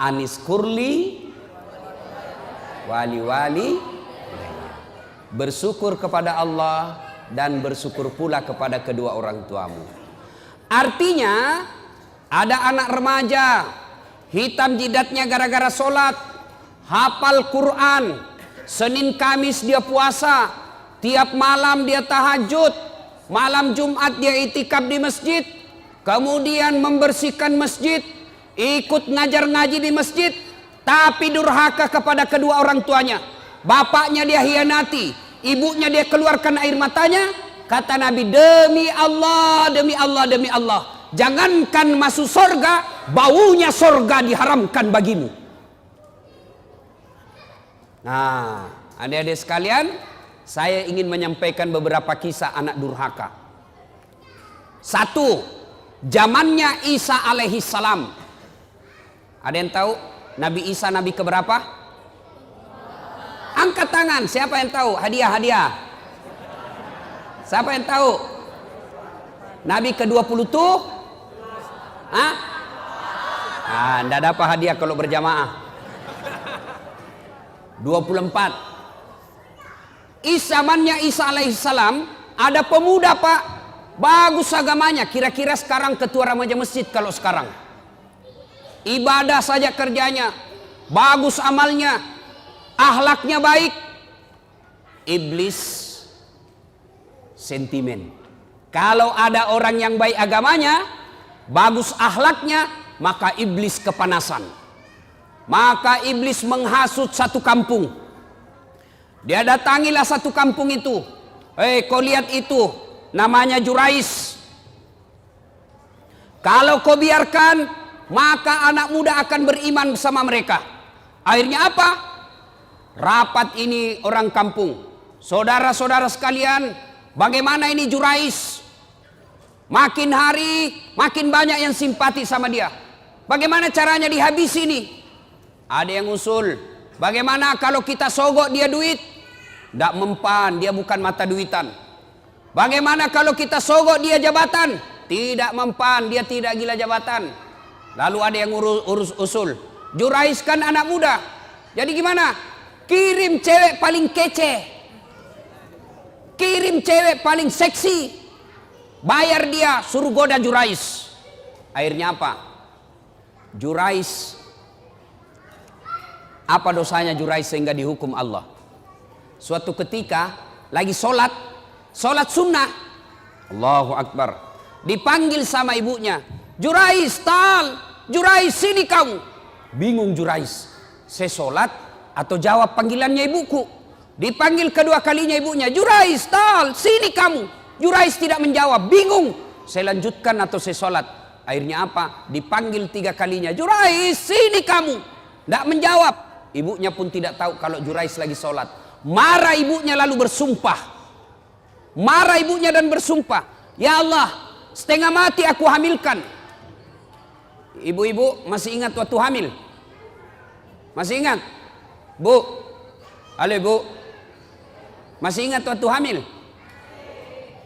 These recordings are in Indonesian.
Anis kurli wali. Bersyukur kepada Allah dan bersyukur pula kepada kedua orang tuamu. Artinya ada anak remaja hitam jidatnya gara-gara sholat, hafal Quran, Senin Kamis dia puasa, tiap malam dia tahajud, malam Jumat dia itikaf di masjid, kemudian membersihkan masjid, ikut ngajar ngaji di masjid, tapi durhaka kepada kedua orang tuanya. Bapaknya dia hianati, ibunya dia keluarkan air matanya. Kata Nabi, demi Allah, demi Allah, demi Allah, jangankan masuk sorga, baunya sorga diharamkan bagimu. Nah, adik-adik sekalian, saya ingin menyampaikan beberapa kisah anak durhaka. Satu, zamannya Isa alaihi salam. Ada yang tahu Nabi Isa nabi keberapa? Angkat tangan, siapa yang tahu? Hadiah. Siapa yang tahu? Nabi ke-20 tuh? Hah? Enggak dapat hadiah kalau berjamaah. 24. Zamannya Isa alaihissalam ada pemuda pak, bagus agamanya, kira-kira sekarang ketua remaja masjid kalau sekarang. Ibadah saja kerjanya, bagus amalnya, akhlaknya baik. Iblis sentimen. Kalau ada orang yang baik agamanya, bagus akhlaknya, maka iblis kepanasan. Maka iblis menghasut satu kampung. Dia datangilah satu kampung itu. Kau lihat itu, namanya Jurais. Kalau kau biarkan, maka anak muda akan beriman bersama mereka. Akhirnya apa? Rapat ini orang kampung. Saudara-saudara sekalian, bagaimana ini Jurais? Makin hari, makin banyak yang simpati sama dia. Bagaimana caranya dihabisi ini? Ada yang usul, bagaimana kalau kita sogok dia duit? Tidak mempan, dia bukan mata duitan. Bagaimana kalau kita sogok dia jabatan? Tidak mempan, dia tidak gila jabatan. Lalu ada yang urus usul, Jurais kan anak muda. Jadi gimana? Kirim cewek paling kece, kirim cewek paling seksi, bayar dia, suruh goda Jurais. Akhirnya apa? Jurais, apa dosanya Jurais sehingga dihukum Allah? Suatu ketika lagi sholat sunnah, Allahu Akbar, dipanggil sama ibunya, Jurais, Jurais sini kamu. Bingung Jurais, saya sholat atau jawab panggilannya ibuku. Dipanggil kedua kalinya ibunya, Jurais, sini kamu. Jurais tidak menjawab, bingung, saya lanjutkan atau saya sholat. Akhirnya apa? Dipanggil 3 kalinya, Jurais, sini kamu. Tidak menjawab. Ibunya pun tidak tahu kalau Jurais lagi sholat. Marah ibunya lalu bersumpah. Marah ibunya dan bersumpah, ya Allah, setengah mati aku hamilkan. Ibu-ibu masih ingat waktu hamil? Masih ingat? Bu, halo ibu, masih ingat waktu hamil?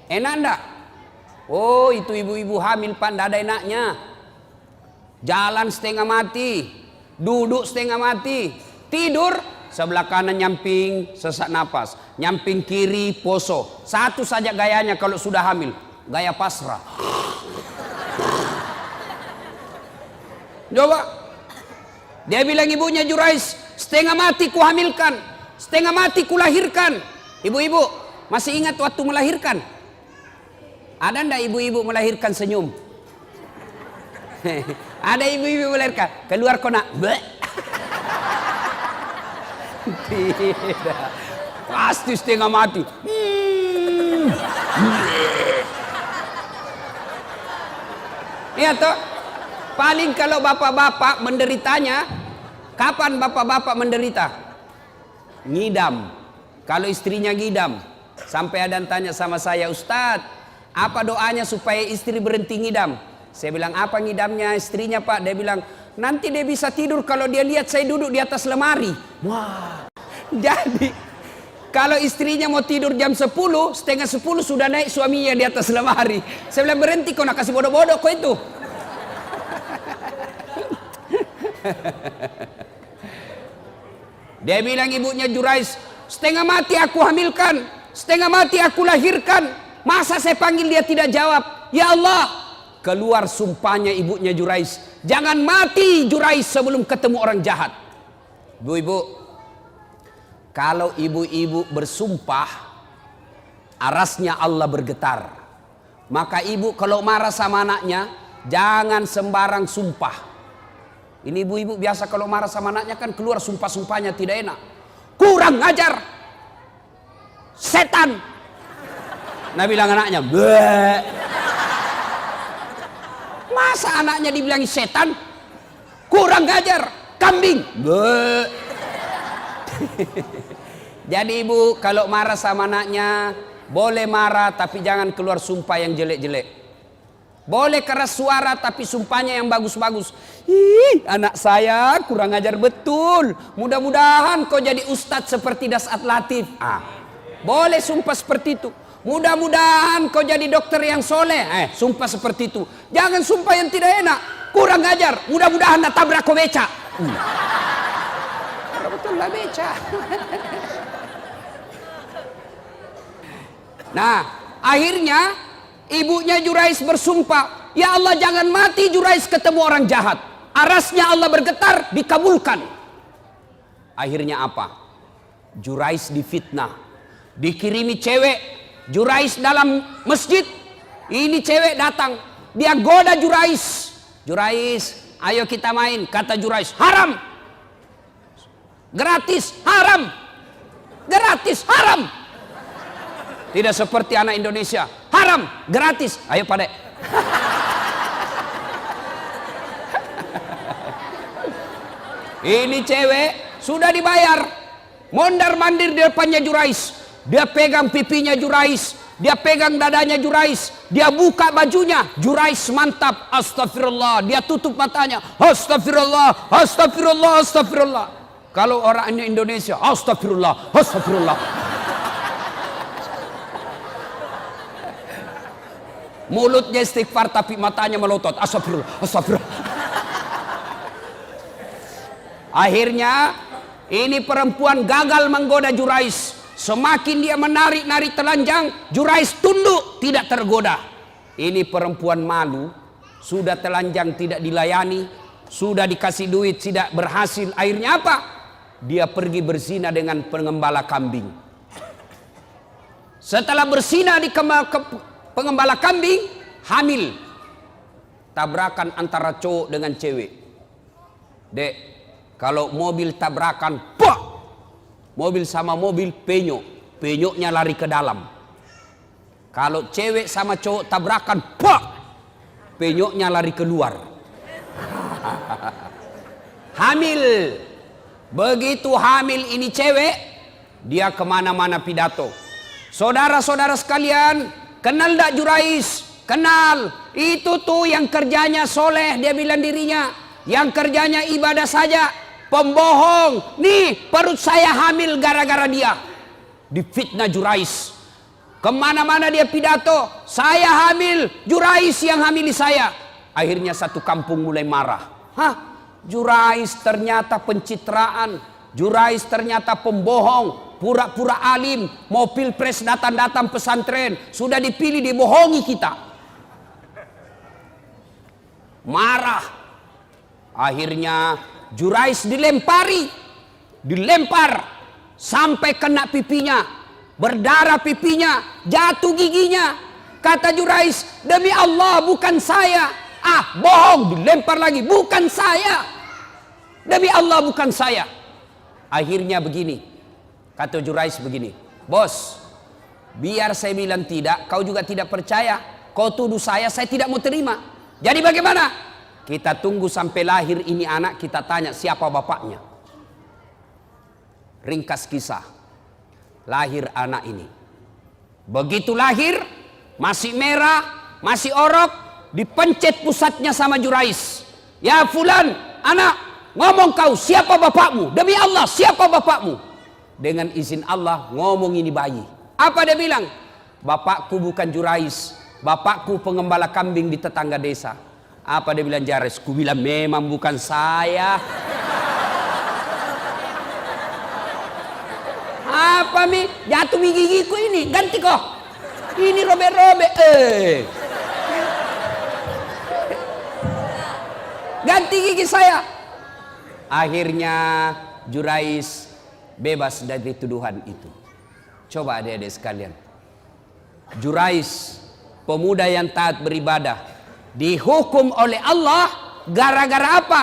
Enak enggak? Oh, itu ibu-ibu hamil pak, enggak ada enaknya. Jalan setengah mati, duduk setengah mati, tidur sebelah kanan nyamping sesak napas, nyamping kiri poso. Satu saja gayanya kalau sudah hamil, gaya pasrah. Coba, dia bilang ibunya, Jurais, setengah mati ku hamilkan, setengah mati ku lahirkan. Ibu-ibu masih ingat waktu melahirkan? Ada ndak ibu-ibu melahirkan senyum? Ada ibu-ibu melahirkan keluar kona, tidak, pasti setengah mati. Iya toh, paling kalau bapak-bapak menderitanya, kapan bapak-bapak menderita? Ngidam. Kalau istrinya ngidam, sampai ada yang tanya sama saya, Ustadz, apa doanya supaya istri berhenti ngidam? Saya bilang, apa ngidamnya istrinya pak? Dia bilang, nanti dia bisa tidur kalau dia lihat saya duduk di atas lemari. Wah, jadi kalau istrinya mau tidur jam 10, setengah 10 sudah naik suaminya di atas lemari. Saya bilang, berhenti kau nak kasih bodoh-bodoh kau itu. Dia bilang ibunya Jurais, setengah mati aku hamilkan, setengah mati aku lahirkan. Masa saya panggil dia tidak jawab? Ya Allah. Keluar sumpahnya ibunya Jurais. Jangan mati Jurais sebelum ketemu orang jahat. Ibu-ibu, kalau ibu-ibu bersumpah, arasnya Allah bergetar. Maka ibu kalau marah sama anaknya, jangan sembarang sumpah. Ini ibu-ibu biasa kalau marah sama anaknya kan keluar sumpah-sumpahnya tidak enak. Kurang ajar, setan. Nah bilang anaknya, bleh. Masa anaknya dibilangi setan? Kurang ajar, kambing. Bleh. Jadi ibu kalau marah sama anaknya, boleh marah tapi jangan keluar sumpah yang jelek-jelek. Boleh keras suara tapi sumpahnya yang bagus-bagus. Ih, anak saya kurang ajar betul. Mudah-mudahan kau jadi ustadz seperti Dasat Latif. Boleh sumpah seperti itu. Mudah-mudahan kau jadi dokter yang soleh. Sumpah seperti itu. Jangan sumpah yang tidak enak. Kurang ajar. Mudah-mudahan nak tabrak kau beca. Betul lah beca. Nah, akhirnya ibunya Jurais bersumpah, ya Allah jangan mati Jurais ketemu orang jahat. Arasnya Allah bergetar, dikabulkan. Akhirnya apa? Jurais difitnah, dikirimi cewek. Jurais dalam masjid, ini cewek datang, dia goda Jurais. Jurais, ayo kita main. Kata Jurais, haram. Gratis, haram. Gratis, haram. Tidak seperti anak Indonesia, haram, gratis. Ayo Pak Dek. Ini cewek sudah dibayar, mondar-mandir di depannya Jurais. Dia pegang pipinya Jurais, dia pegang dadanya Jurais, dia buka bajunya. Jurais mantap, astagfirullah. Dia tutup matanya, astagfirullah, astagfirullah, astagfirullah. Kalau orangnya Indonesia, astagfirullah, astagfirullah. Mulutnya istighfar tapi matanya melotot, astagfirullah, astagfirullah. Akhirnya ini perempuan gagal menggoda Jurais. Semakin dia menarik-narik telanjang, Jurais tunduk, tidak tergoda. Ini perempuan malu, sudah telanjang tidak dilayani, sudah dikasih duit tidak berhasil. Akhirnya apa? Dia pergi berzina dengan pengembala kambing. Setelah berzina di pengembala kambing, hamil. Tabrakan antara cowok dengan cewek. Dek, kalau mobil tabrakan, pak! Mobil sama mobil penyok, penyoknya lari ke dalam. Kalau cewek sama cowok tabrakan, pak! Penyoknya lari keluar. Hamil. Begitu hamil ini cewek, dia kemana-mana pidato. Saudara-saudara sekalian, kenal tak Jurais? Kenal. Itu tuh yang kerjanya soleh, dia bilang dirinya. Yang kerjanya ibadah saja. Pembohong. Nih perut saya hamil gara-gara dia. Difitnah Jurais. Kemana-mana dia pidato. Saya hamil. Jurais yang hamili saya. Akhirnya satu kampung mulai marah. Hah? Jurais ternyata pencitraan. Jurais ternyata pembohong. Pura-pura alim. Mau pilpres datang-datang pesantren. Sudah dipilih dibohongi kita. Marah. Akhirnya Jurais dilempari. Dilempar. Sampai kena pipinya. Berdarah pipinya. Jatuh giginya. Kata Jurais, demi Allah bukan saya. Bohong. Dilempar lagi. Bukan saya. Demi Allah bukan saya. Akhirnya begini. Kata Jurais begini. Bos, biar saya bilang tidak, kau juga tidak percaya. Kau tuduh saya tidak mau terima. Jadi bagaimana? Kita tunggu sampai lahir ini anak, kita tanya siapa bapaknya. Ringkas kisah. Lahir anak ini. Begitu lahir, masih merah, masih orok, dipencet pusatnya sama Jurais. Ya fulan, anak, ngomong kau, siapa bapakmu? Demi Allah, siapa bapakmu? Dengan izin Allah, ngomong ini bayi. Apa dia bilang? Bapakku bukan Jurais. Bapakku pengembala kambing di tetangga desa. Apa dia bilang Jairus? Ku bilang memang bukan saya. Apa mi? Jatuh mi gigiku ini, ganti kok. Ini robek-robek. Ganti gigi saya. Akhirnya Jurais bebas dari tuduhan itu. Coba adik-adik sekalian. Jurais, pemuda yang taat beribadah, dihukum oleh Allah gara-gara apa?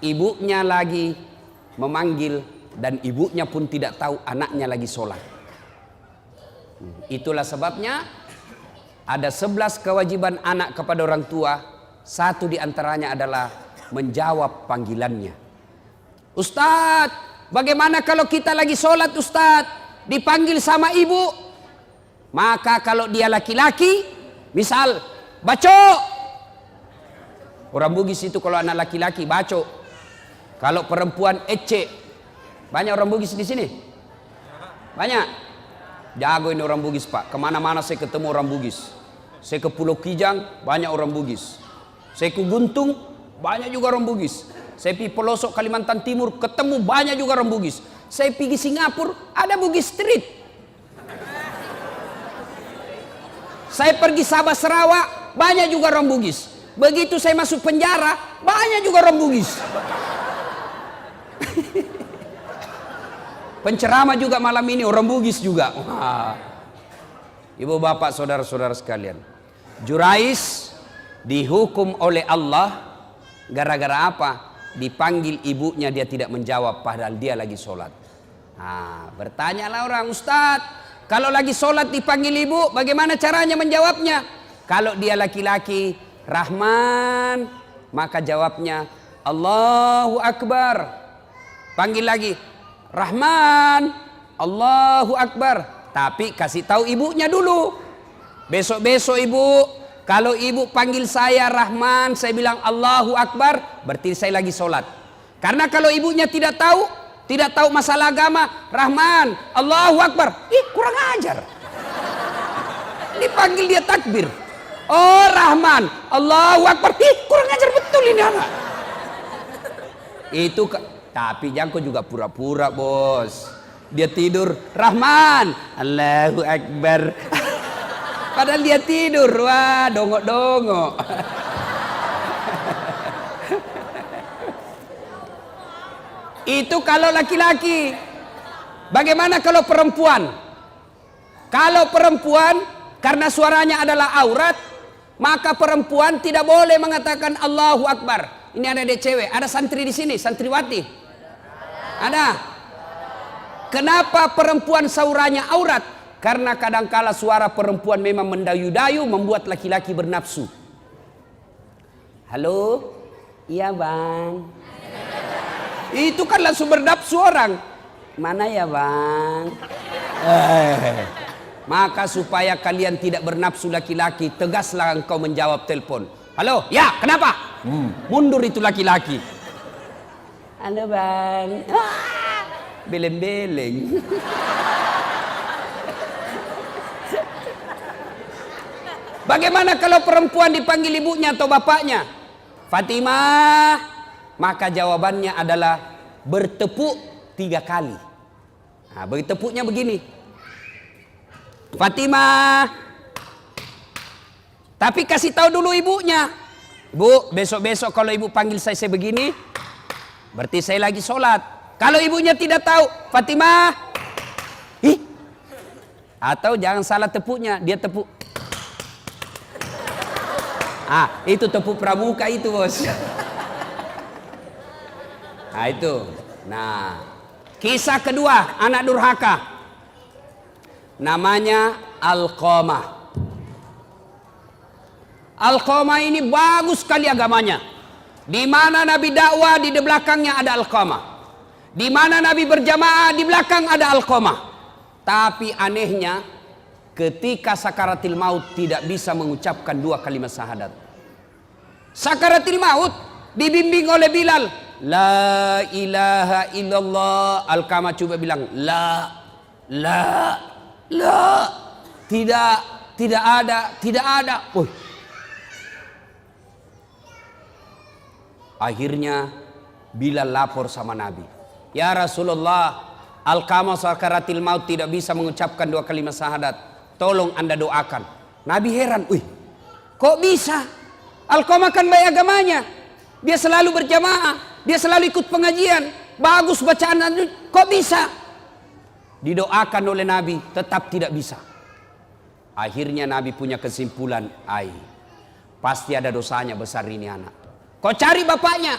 Ibunya lagi memanggil dan ibunya pun tidak tahu anaknya lagi sholat. Itulah sebabnya ada 11 kewajiban anak kepada orang tua. Satu diantaranya adalah menjawab panggilannya. Ustadz, bagaimana kalau kita lagi sholat Ustadz, dipanggil sama ibu? Maka kalau dia laki-laki, misal baco. Orang Bugis itu kalau anak laki-laki baco. Kalau perempuan ece. Banyak orang Bugis di sini? Banyak? Jago ini orang Bugis Pak. Kemana-mana saya ketemu orang Bugis. Saya ke Pulau Kijang, banyak orang Bugis. Saya ke Guntung, banyak juga orang Bugis. Saya pergi pelosok Kalimantan Timur, ketemu banyak juga orang Bugis. Saya pergi Singapura, ada Bugis Street. Saya pergi Sabah Sarawak, banyak juga orang Bugis. Begitu saya masuk penjara, banyak juga orang Bugis. Penceramah juga malam ini orang Bugis juga. Wah. Ibu bapak saudara-saudara sekalian, Jurais dihukum oleh Allah gara-gara apa? Dipanggil ibunya dia tidak menjawab padahal dia lagi sholat. Nah, bertanyalah orang, Ustadz, kalau lagi sholat dipanggil ibu, bagaimana caranya menjawabnya? Kalau dia laki-laki, Rahman, maka jawabnya Allahu Akbar. Panggil lagi, Rahman, Allahu Akbar. Tapi kasih tahu ibunya dulu. Besok-besok ibu, kalau ibu panggil saya Rahman, saya bilang Allahu Akbar, berarti saya lagi sholat. Karena kalau ibunya tidak tahu masalah agama, Rahman, Allahu Akbar, kurang ajar. Dipanggil dia takbir. Oh Rahman, Allahu Akbar, kurang ajar betul ini anak. Itu tapi Jangko juga pura-pura bos. Dia tidur, Rahman, Allahu Akbar. Padahal dia tidur, wah dongok-dongok. Itu kalau laki-laki. Bagaimana kalau perempuan? Kalau perempuan, karena suaranya adalah aurat, maka perempuan tidak boleh mengatakan Allahu Akbar. Ini ada adik cewek, ada santri di sini, santriwati. Ada. Kenapa perempuan saurannya aurat? Karena kadangkala suara perempuan memang mendayu-dayu membuat laki-laki bernafsu. Halo? Iya bang. Itu kan langsung bernafsu orang. Mana ya bang? Maka supaya kalian tidak bernafsu laki-laki, tegaslah engkau menjawab telepon. Halo? Ya, kenapa? Mundur itu laki-laki. Halo bang. Beleng-beleng. Bagaimana kalau perempuan dipanggil ibunya atau bapaknya? Fatimah, maka jawabannya adalah bertepuk 3 kali. Nah, bertepuknya begini. Fatimah. Tapi kasih tahu dulu ibunya. Bu, besok-besok kalau ibu panggil saya begini, berarti saya lagi sholat. Kalau ibunya tidak tahu, Fatimah. Atau jangan salah tepuknya, dia tepuk. Itu tepuk pramuka itu bos. Nah itu. Nah, kisah kedua anak durhaka. Namanya Alqamah. Alqamah ini bagus sekali agamanya. Di mana Nabi dakwah di belakangnya ada Alqamah. Di mana Nabi berjamaah di belakang ada Alqamah. Tapi anehnya ketika sakaratil maut tidak bisa mengucapkan 2 kalimat syahadat. Sakaratil maut dibimbing oleh Bilal. La ilaha illallah. Alqamah coba bilang la. Tidak ada. Akhirnya Bilal lapor sama Nabi, ya Rasulullah, Alqamah sakaratil maut tidak bisa mengucapkan 2 kalimat syahadat, tolong Anda doakan. Nabi heran, wih, kok bisa? Alqamah kan baik agamanya, dia selalu berjamaah, dia selalu ikut pengajian, bagus bacaan, kok bisa? Didoakan oleh Nabi, tetap tidak bisa. Akhirnya Nabi punya kesimpulan, pasti ada dosanya besar ini anak. Kau cari bapaknya,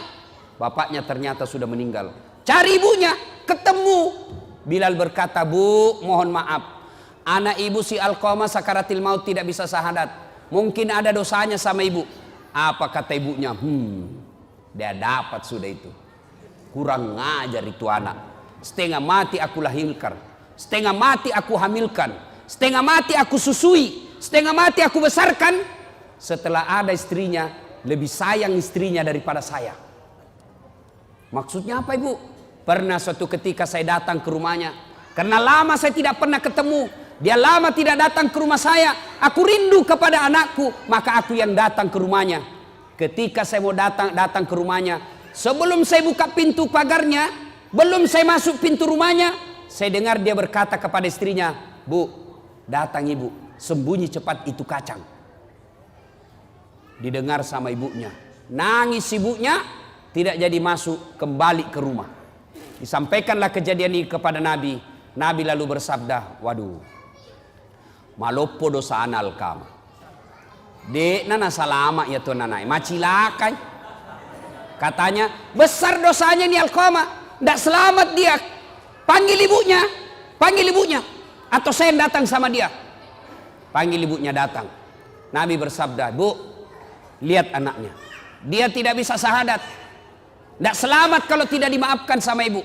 bapaknya ternyata sudah meninggal. Cari ibunya, ketemu. Bilal berkata, Bu, mohon maaf, anak ibu si Alqamah sakaratil maut tidak bisa syahadat, mungkin ada dosanya sama ibu. Apa kata ibunya? Dia dapat sudah itu. Kurang ngajar itu anak. Setengah mati aku lahirkan, setengah mati aku hamilkan, setengah mati aku susui, setengah mati aku besarkan. Setelah ada istrinya, lebih sayang istrinya daripada saya. Maksudnya apa ibu? Pernah suatu ketika saya datang ke rumahnya, karena lama saya tidak pernah ketemu, dia lama tidak datang ke rumah saya, aku rindu kepada anakku, maka aku yang datang ke rumahnya. Ketika saya mau datang ke rumahnya, sebelum saya buka pintu pagarnya, belum saya masuk pintu rumahnya, saya dengar dia berkata kepada istrinya, Bu, datang ibu, sembunyi cepat itu kacang. Didengar sama ibunya, nangis ibunya, tidak jadi masuk kembali ke rumah. Disampaikanlah kejadian ini kepada Nabi. Nabi lalu bersabda, waduh, malopo dosa anal kama. Dek nana salama ya tuan nanai, macilakai. Katanya, besar dosanya nih Alqamah, tidak selamat dia. Panggil ibunya, atau saya yang datang sama dia. Panggil ibunya datang. Nabi bersabda, Bu, lihat anaknya, dia tidak bisa syahadat, tidak selamat kalau tidak dimaafkan sama ibu.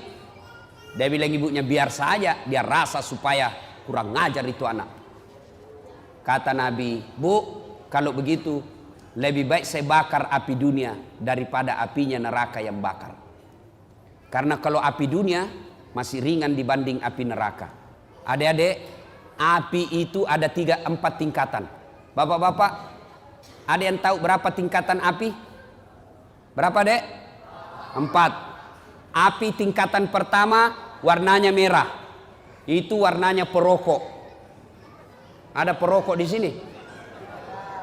Dia bilang ibunya, biar saja, dia rasa supaya kurang ngajar itu anak. Kata Nabi, Bu, kalau begitu lebih baik saya bakar api dunia daripada apinya neraka yang bakar. Karena kalau api dunia masih ringan dibanding api neraka. Adik-adik, api itu ada 3-4 tingkatan. Bapak-bapak, ada yang tahu berapa tingkatan api? Berapa dek? 4. Api tingkatan pertama warnanya merah. Itu warnanya perokok. Ada perokok di sini?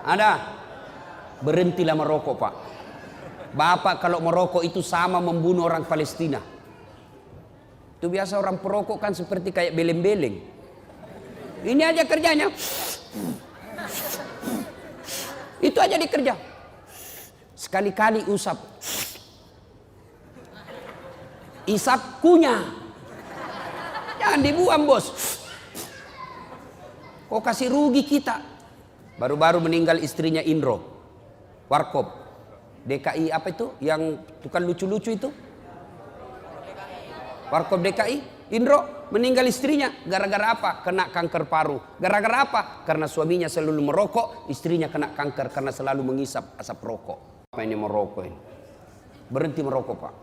Ada? Berhentilah merokok pak. Bapak kalau merokok itu sama membunuh orang Palestina. Itu biasa orang perokok kan seperti kayak beleng-beleng. Ini aja kerjanya. Itu aja dikerja. Sekali-kali usap. Isap kunyah. Jangan dibuang bos. Kok kasih rugi kita. Baru-baru meninggal istrinya Indro Warkop DKI apa itu? Yang tukang lucu-lucu itu? Warkop DKI Indro meninggal istrinya. Gara-gara apa? Kena kanker paru. Gara-gara apa? Karena suaminya selalu merokok, istrinya kena kanker karena selalu mengisap asap rokok. Apa ini merokok ini? Berhenti merokok pak.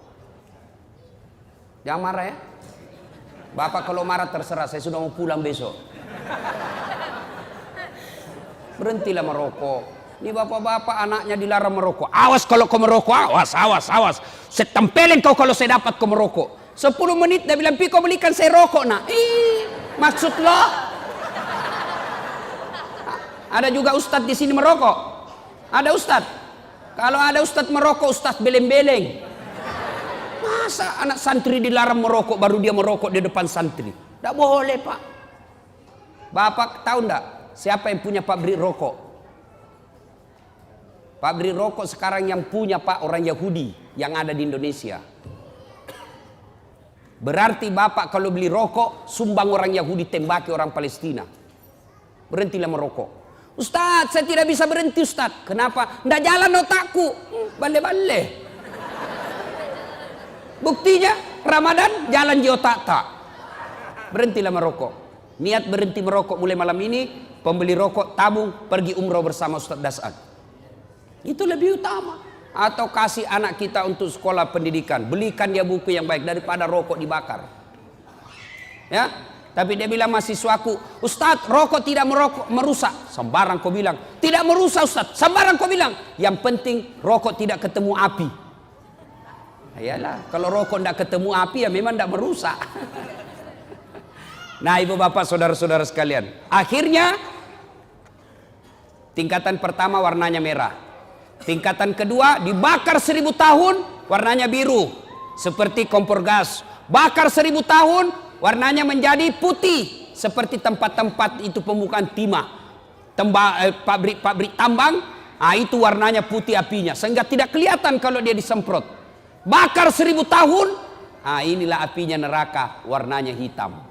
Jangan marah ya. Bapak kalau marah terserah, saya sudah mau pulang besok. Berhentilah merokok. Ini bapak-bapak anaknya dilarang merokok. Awas kalau kau merokok, awas. Saya tempelin kau kalau saya dapat kau merokok. 10 menit dia bilang, Pi kau belikan saya rokok nak. Maksud lo? Ada juga ustadz di sini merokok. Ada ustadz. Kalau ada ustadz merokok, ustadz beleng-beleng. Masa anak santri dilarang merokok baru dia merokok di depan santri? Tidak boleh pak. Bapak tahu enggak siapa yang punya pabrik rokok? Pabrik rokok sekarang yang punya pak orang Yahudi yang ada di Indonesia. Berarti bapak kalau beli rokok sumbang orang Yahudi, tembaki orang Palestina. Berhentilah merokok. Ustadz saya tidak bisa berhenti Ustadz. Kenapa? Nggak jalan otakku. Bale-bale. Buktinya Ramadan jalan di otak tak. Berhentilah merokok. Niat berhenti merokok mulai malam ini. Pembeli rokok tabung pergi umroh bersama Ustadz Das'ad. Itu lebih utama. Atau kasih anak kita untuk sekolah pendidikan, belikan dia buku yang baik daripada rokok dibakar. Ya, tapi dia bilang mahasiswaku, Ustadz rokok tidak merusak. Sembarang kau bilang tidak merusak Ustadz. Sembarang kau bilang. Yang penting rokok tidak ketemu api. Ayalah, kalau rokok tidak ketemu api ya memang tidak merusak. Nah, ibu bapak saudara-saudara sekalian, akhirnya tingkatan pertama warnanya merah, tingkatan kedua dibakar 1000 tahun warnanya biru seperti kompor gas, bakar 1000 tahun warnanya menjadi putih seperti tempat-tempat itu pembukaan timah, pabrik tambang. Itu warnanya putih apinya sehingga tidak kelihatan kalau dia disemprot. Bakar 1000 tahun, inilah apinya neraka, warnanya hitam.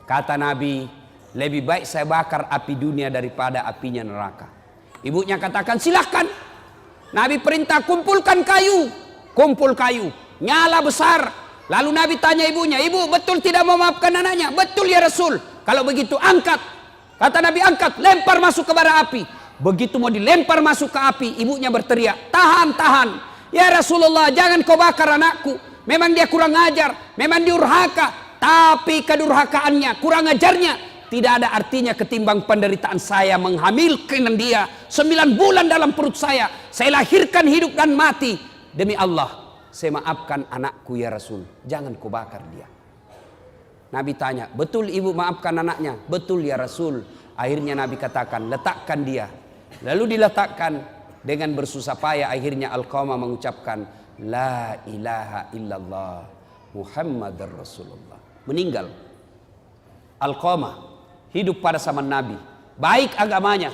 Kata Nabi, lebih baik saya bakar api dunia daripada apinya neraka. Ibunya katakan silahkan. Nabi perintah kumpulkan kayu. Kumpul kayu, nyala besar. Lalu Nabi tanya ibunya, ibu betul tidak mau memaafkan anaknya? Betul ya Rasul. Kalau begitu angkat. Kata Nabi angkat, lempar masuk ke bara api. Begitu mau dilempar masuk ke api, ibunya berteriak, tahan, tahan. Ya Rasulullah, jangan kau bakar anakku. Memang dia kurang ajar, memang durhaka. Tapi kedurhakaannya, kurang ajarnya tidak ada artinya ketimbang penderitaan saya menghamilkan dia 9 bulan dalam perut saya. Saya lahirkan hidup dan mati. Demi Allah, saya maafkan anakku ya Rasul. Jangan kau bakar dia. Nabi tanya, betul ibu maafkan anaknya? Betul ya Rasul. Akhirnya Nabi katakan, letakkan dia. Lalu diletakkan dengan bersusah payah. Akhirnya Alqamah mengucapkan, La ilaha illallah Muhammadar Rasulullah. Meninggal. Alqamah hidup pada zaman Nabi, baik agamanya,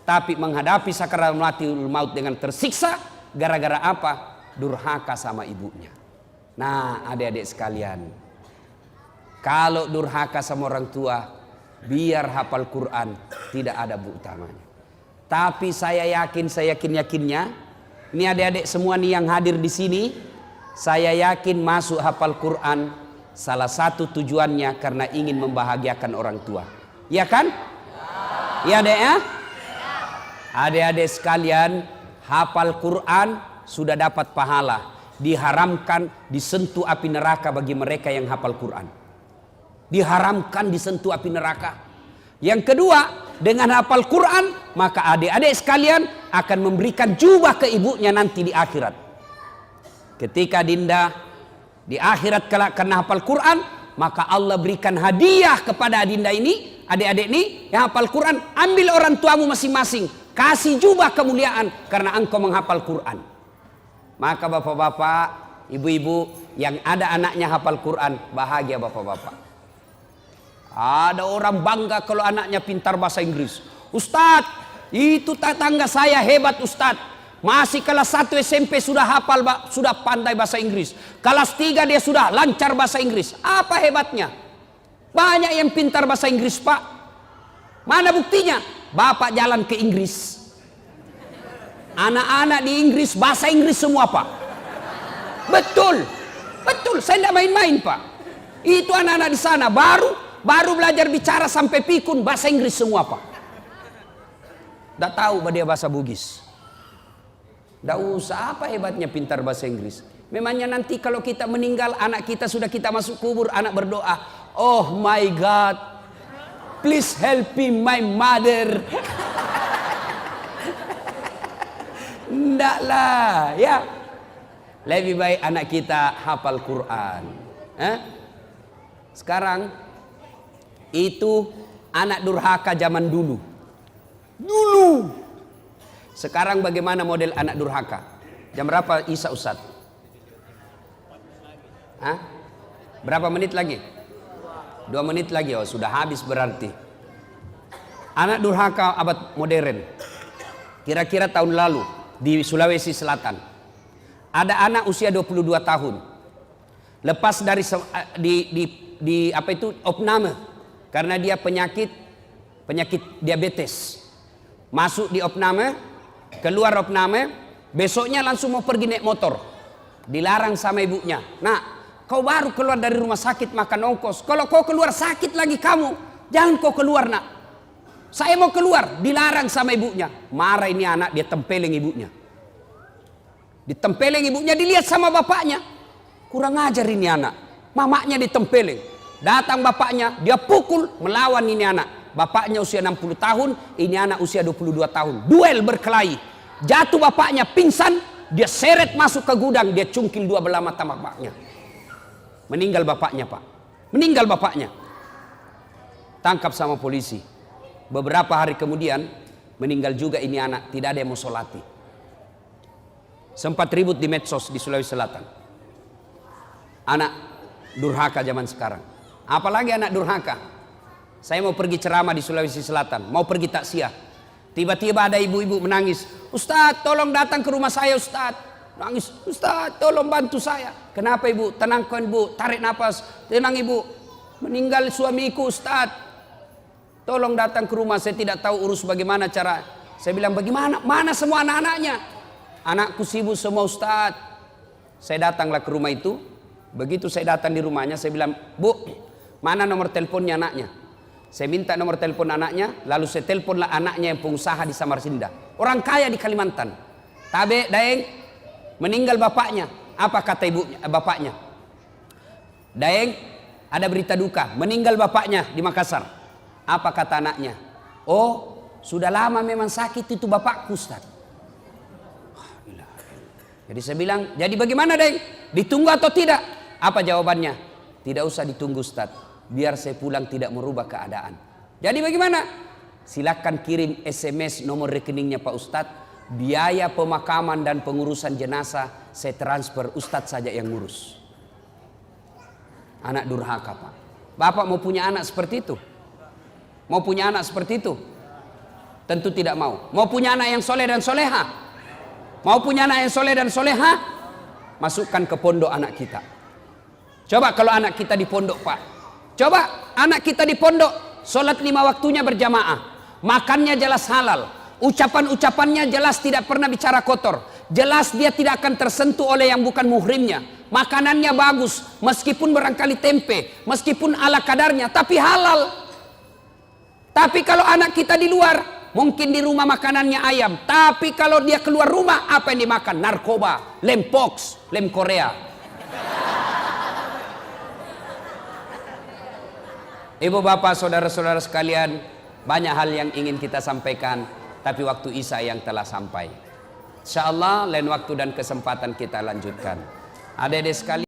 tapi menghadapi sakaratul maut dengan tersiksa. Gara-gara apa? Durhaka sama ibunya. Nah, adik-adik sekalian, kalau durhaka sama orang tua, biar hafal Quran, tidak ada bu utamanya. Tapi saya yakin-yakinnya, ini adik-adik semua nih yang hadir di sini, saya yakin masuk hafal Quran salah satu tujuannya karena ingin membahagiakan orang tua. Ya kan? Ya adek ya? Adik-adik sekalian, hafal Quran sudah dapat pahala. Diharamkan disentuh api neraka bagi mereka yang hafal Quran. Diharamkan disentuh api neraka. Yang kedua, dengan hafal Quran, maka adik-adik sekalian akan memberikan jubah ke ibunya nanti di akhirat. Ketika Dinda di akhirat karena hafal Quran, maka Allah berikan hadiah kepada Dinda ini, adik-adik ini yang hafal Quran. Ambil orang tuamu masing-masing, kasih jubah kemuliaan karena engkau menghafal Quran. Maka bapak-bapak, ibu-ibu yang ada anaknya hafal Quran, bahagia bapak-bapak. Ada orang bangga kalau anaknya pintar bahasa Inggris. Ustadz, itu tetangga saya hebat Ustadz. Masih kelas 1 SMP sudah hafal, sudah pandai bahasa Inggris. Kelas 3 dia sudah lancar bahasa Inggris. Apa hebatnya? Banyak yang pintar bahasa Inggris pak. Mana buktinya? Bapak jalan ke Inggris. Anak-anak di Inggris bahasa Inggris semua pak. Betul. Betul, saya tidak main-main pak. Itu anak-anak di sana baru belajar bicara sampai pikun bahasa Inggris semua pak. Tidak tahu dia bahasa Bugis. Tidak usah, apa hebatnya pintar bahasa Inggris. Memangnya nanti kalau kita meninggal, anak kita sudah kita masuk kubur, anak berdoa, oh my God, please help me my mother. Tidak lah ya. Lebih baik anak kita hafal Quran. Sekarang itu anak durhaka zaman dulu. Sekarang bagaimana model anak durhaka? Jam berapa Isa Ustaz? Berapa menit lagi? 2 menit lagi. Oh sudah habis berarti. Anak durhaka abad modern. Kira-kira tahun lalu di Sulawesi Selatan. Ada anak usia 22 tahun. Lepas dari apa itu opname. Karena dia penyakit diabetes. Masuk di opname, keluar opname, besoknya langsung mau pergi naik motor. Dilarang sama ibunya. Nah, kau baru keluar dari rumah sakit makan ongkos. Kalau kau keluar sakit lagi kamu, jangan kau keluar nak. Saya mau keluar, dilarang sama ibunya. Marah ini anak, dia tempeleng ibunya. Ditempeleng ibunya, dilihat sama bapaknya. Kurang ajar ini anak. Mamaknya ditempeleng. Datang bapaknya, dia pukul, melawan ini anak. Bapaknya usia 60 tahun, ini anak usia 22 tahun. Duel berkelahi. Jatuh bapaknya pingsan, dia seret masuk ke gudang, dia cungkil dua belah mata bapaknya. Meninggal bapaknya, Pak. Meninggal bapaknya. Tangkap sama polisi. Beberapa hari kemudian meninggal juga ini anak, tidak ada yang mau solati. Sempat ribut di medsos di Sulawesi Selatan. Anak durhaka zaman sekarang. Apalagi anak durhaka. Saya mau pergi ceramah di Sulawesi Selatan, mau pergi taksiah. Tiba-tiba ada ibu-ibu menangis. Ustadz, tolong datang ke rumah saya, Ustadz. Nangis, Ustadz, tolong bantu saya. Kenapa ibu? Tenangkan ibu, tarik nafas. Tenang ibu, meninggal suamiku, Ustadz. Tolong datang ke rumah, saya tidak tahu urus bagaimana cara. Saya bilang, bagaimana? Mana semua anak-anaknya? Anakku sibuk semua, Ustadz. Saya datanglah ke rumah itu. Begitu saya datang di rumahnya, saya bilang, Bu, mana nomor teleponnya anaknya? Saya minta nomor telepon anaknya, lalu saya teleponlah anaknya yang pengusaha di Samarinda. Orang kaya di Kalimantan. Tabe, Daeng, meninggal bapaknya. Apa kata ibunya, bapaknya? Daeng, ada berita duka, meninggal bapaknya di Makassar. Apa kata anaknya? Oh, sudah lama memang sakit itu bapakku, Ustaz. Jadi saya bilang, jadi bagaimana, Daeng? Ditunggu atau tidak? Apa jawabannya? Tidak usah ditunggu, Ustaz. Biar saya pulang tidak merubah keadaan. Jadi bagaimana? Silakan kirim SMS nomor rekeningnya Pak Ustadz. Biaya pemakaman dan pengurusan jenazah saya transfer, Ustadz saja yang ngurus. Anak durhaka, Pak. Bapak mau punya anak seperti itu? Mau punya anak seperti itu? Tentu tidak mau. Mau punya anak yang soleh dan soleha? Mau punya anak yang soleh dan soleha? Masukkan ke pondok anak kita. Coba kalau anak kita di pondok, Pak. Coba anak kita di pondok, sholat 5 waktunya berjamaah, makannya jelas halal, ucapan-ucapannya jelas tidak pernah bicara kotor, jelas dia tidak akan tersentuh oleh yang bukan muhrimnya, makanannya bagus, meskipun barangkali tempe, meskipun ala kadarnya, tapi halal. Tapi kalau anak kita di luar, mungkin di rumah makanannya ayam, tapi kalau dia keluar rumah, apa yang dimakan? Narkoba, lem pox, lem Korea. Ibu bapak saudara-saudara sekalian, banyak hal yang ingin kita sampaikan, tapi waktu Isya yang telah sampai. Insyaallah lain waktu dan kesempatan kita lanjutkan. Adik-adik sekalian,